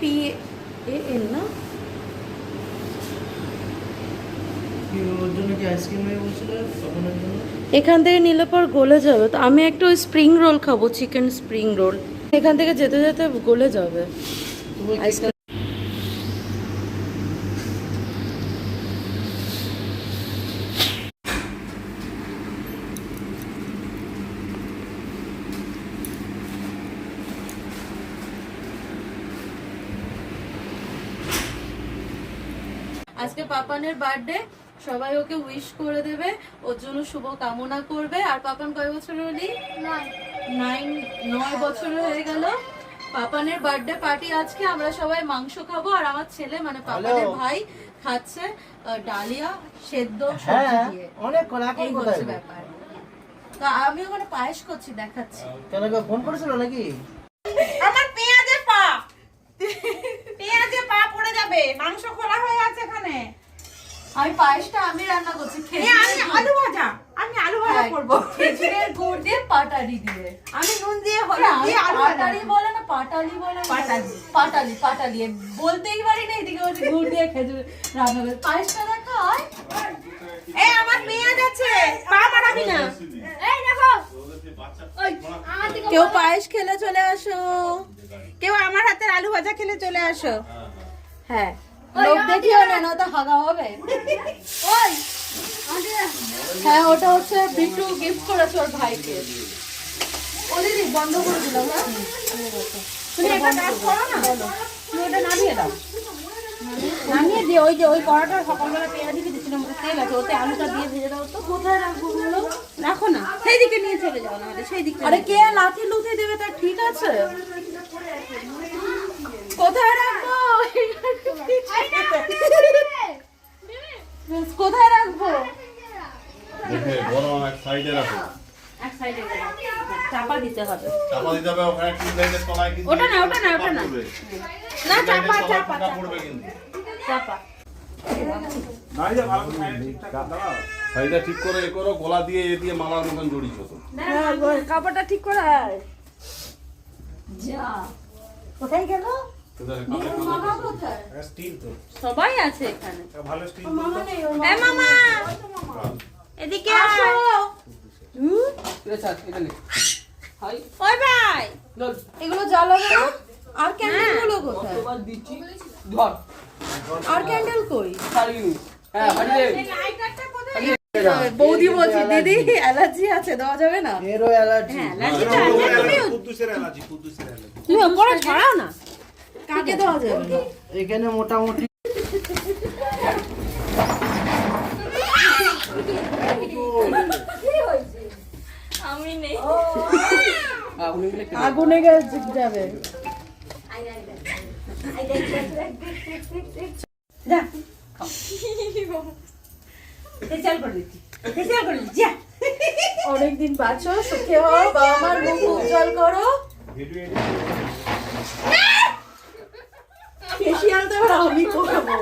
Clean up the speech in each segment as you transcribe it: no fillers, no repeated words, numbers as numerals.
PAN না? এখান থেকে নিলে পর গলে যাবে। তো আমি একটা ওই স্প্রিং রোল খাবো, চিকেন স্প্রিং রোল। এখান থেকে যেতে যেতে গলে যাবে আইসক্রিম। আজকে পাপানের বার্থডে, সবাই ওকে উইশ করে দেবে, ওর জন্য শুভ কামনা করবে। আর পাপান কয় বছর হলি? 9 বছর হয়ে গেল। পাপানের বার্থডে পার্টি আজকে। আমরা সবাই মাংস খাবো, আর আমার ছেলে মানে পাপানের ভাই খাচ্ছে ডালিয়া সেদ্ধ সবজি দিয়ে। অনেক কলা কোন কোথায় ব্যাপার। তো আমি ওখানে পায়েস করছি, দেখাচ্ছি। কেন ফোন করেছিল নাকি? আমার পেঁয়াজে পা পড়ে যাবে, মাংস খোলা হয়ে আছে এখানে। আমি পায়েসটা আমি রান্না করছি। আমি আলু ভাজা করব। খেজুরের গুড় দিয়ে পাটালি দিয়ে। আমি নুন দিয়ে হলুদ দিয়ে আলু ভাজা। পাটালি বলে না পাটালি বলে? পাটালি বলতেই পারি না, এদিকে বলছি গুড় দিয়ে খেজুর রান্না করে। পায়েসটা দেখা হয়। এই আমার পেঁয়াজ আছে, পা মারাবি না। এই দেখো, কেউ পায়েস খেলে চলে আসো, কেউ আমার হাতের আলু ভাজা খেলে চলে আসো। হ্যাঁ লোক দেখিও না, না তো হাগা হবে। ওই হ্যাঁ, ওটা হচ্ছে বিট্টু গিফট করেছে ওর ভাইকে। ও দিদি বন্ধ করে দিলাম। হ্যাঁ তুমি একটা কাজ করো না, তুমি ওটা নামিয়ে দাও। নামিয়ে দিয়ে ওই যে ওই কড়াটা সকালবেলা পেঁয়াজ দিয়ে দিয়েছিলাম, ওটা তেল আছে, ওতে আলুটা দিয়ে ভেজে দাও তো। কোথায় রাখবো বলো? রাখো না, সেই দিকে নিয়ে চলে যাও, নাহলে সেই দিকে। আরে কে লাঠি লুথি দেবে, তার ঠিক আছে। কোথায় রাখবো? কোথায় রাখবো? বড় এক সাইডে রাখো। এক সাইডে চাপা দিতে হবে। চাপা দিতে হবে ওখানে, একটু লেগে তলায় কিন্তু ওটা না না, চাপা পড়বে কিন্তু। চাপা। সাইডটা ঠিক করে এ করো, গলা দিয়ে এ দিয়ে মালার মতন জড়িয়েছো তো। কাপড়টা ঠিক করে আয়। যা কোথায় গেল? মামা কোথায়? সবাই আছে এখানে। মামা নেই। এ মামা এদিকে আসো। ওই ভাই, এগুলো জ্বালাবে না? আর ক্যান্ডেল গুলো কোথায়? আর ক্যান্ডেল কই? লাইটারটা কোথায়? বৌদি বলছি দিদি অ্যালার্জি আছে, দেওয়া যাবে না? এরও অ্যালার্জি। হ্যাঁ, লাইটারটা আছে, তুমি উপরে ছড়াও না। কাকে দেওয়া যাবে না? এখানে মোটামুটি আমি নেই। আগুনে যাবে। অনেকদিন বাঁচো, সুখে হও, বাবা মার মুখ উজ্জ্বল করো। ফেসিয়াল তো এবার আমি করবো।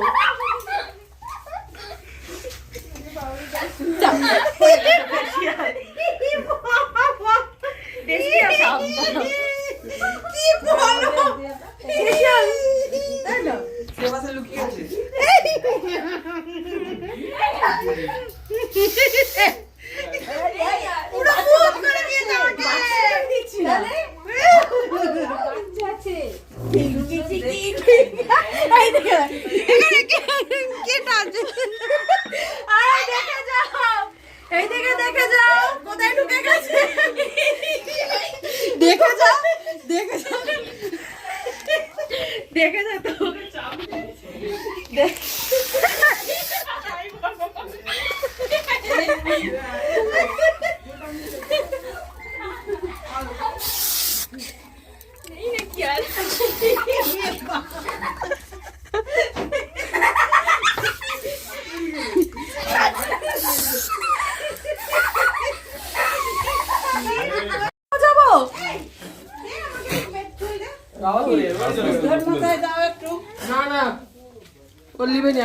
দেখে যাও কোথায় ঢুকে গেছে, দেখে যাও তো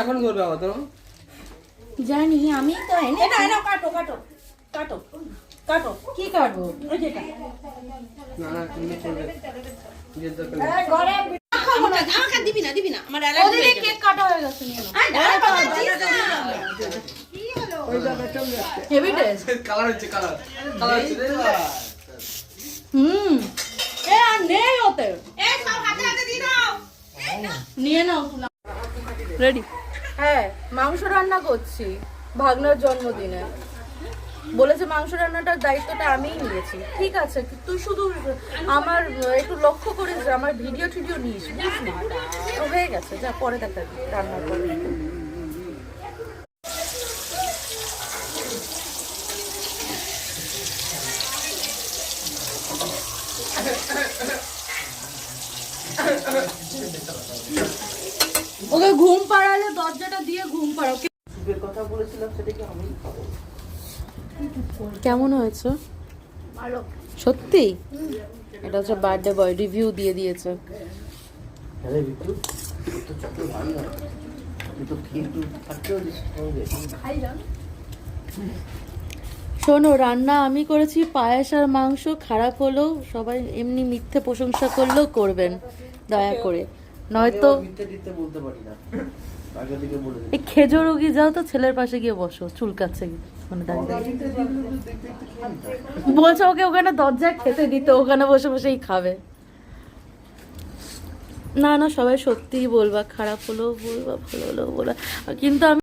এখন ধরবে আবার তো জানি আমি তো এনে কাটো কাটো কাটো কাটো। কি কাটবো? ওই যেটা না না তুমি চলবে যে দরকার ঘরে আমাকে দিবি না আমার ও অ্যালার্জি দিদি কেক কাটা হয়ে গেছে নিয়ে নাও হেভি টেস্ট কালার হচ্ছে কালার কালার হচ্ছে এ আর নেই ওতে এই সব হাতে দিয়ে দাও নিয়ে নাও রেডি হ্যাঁ মাংস রান্না করছি ভাগনার জন্মদিনে বলেছে মাংস রান্নাটার দায়িত্বটা আমিই নিয়েছি ঠিক আছে তুই শুধু আমার একটু লক্ষ্য করিস যে আমার ভিডিও টিডিও নিস বুঝলি হয়ে গেছে যা পরে দেখা রান্না করে ওকে ঘুম পাড়ালে দরজাটা দিয়ে ঘুম পাড়াও সুপের কথা বলেছিলাম সেটা কি আমি খাবো কেমন হয়েছে সত্যি এটা হচ্ছে বার্থডে বয় রিভিউ দিয়ে দিয়েছে আরে বিট্টু তো চকলেট ভালো না তুই তো খেয়ে একটু থাকতেও দিস শোনো রান্না আমি করেছি পায়েস আর মাংস খারাপ হলেও সবাই এমনি মিথ্যে প্রশংসা করলেও করবেন দয়া করে নয়তো মিথ্যে টিথ্যে বলতে পারি না আগে থেকে বলে দিই এই খেজুর রুগী যাও তো ছেলের পাশে গিয়ে বসো চুলকাচ্ছে মানে দাঁড়িয়ে দাঁড়িয়ে। বলছে ওকে ওখানে দরজায় খেতে দিতে ওখানে বসে বসেই খাবে না না সবাই সত্যিই বলবা খারাপ হলেও বলবা ভালো হলেও বলবা কিন্তু আমি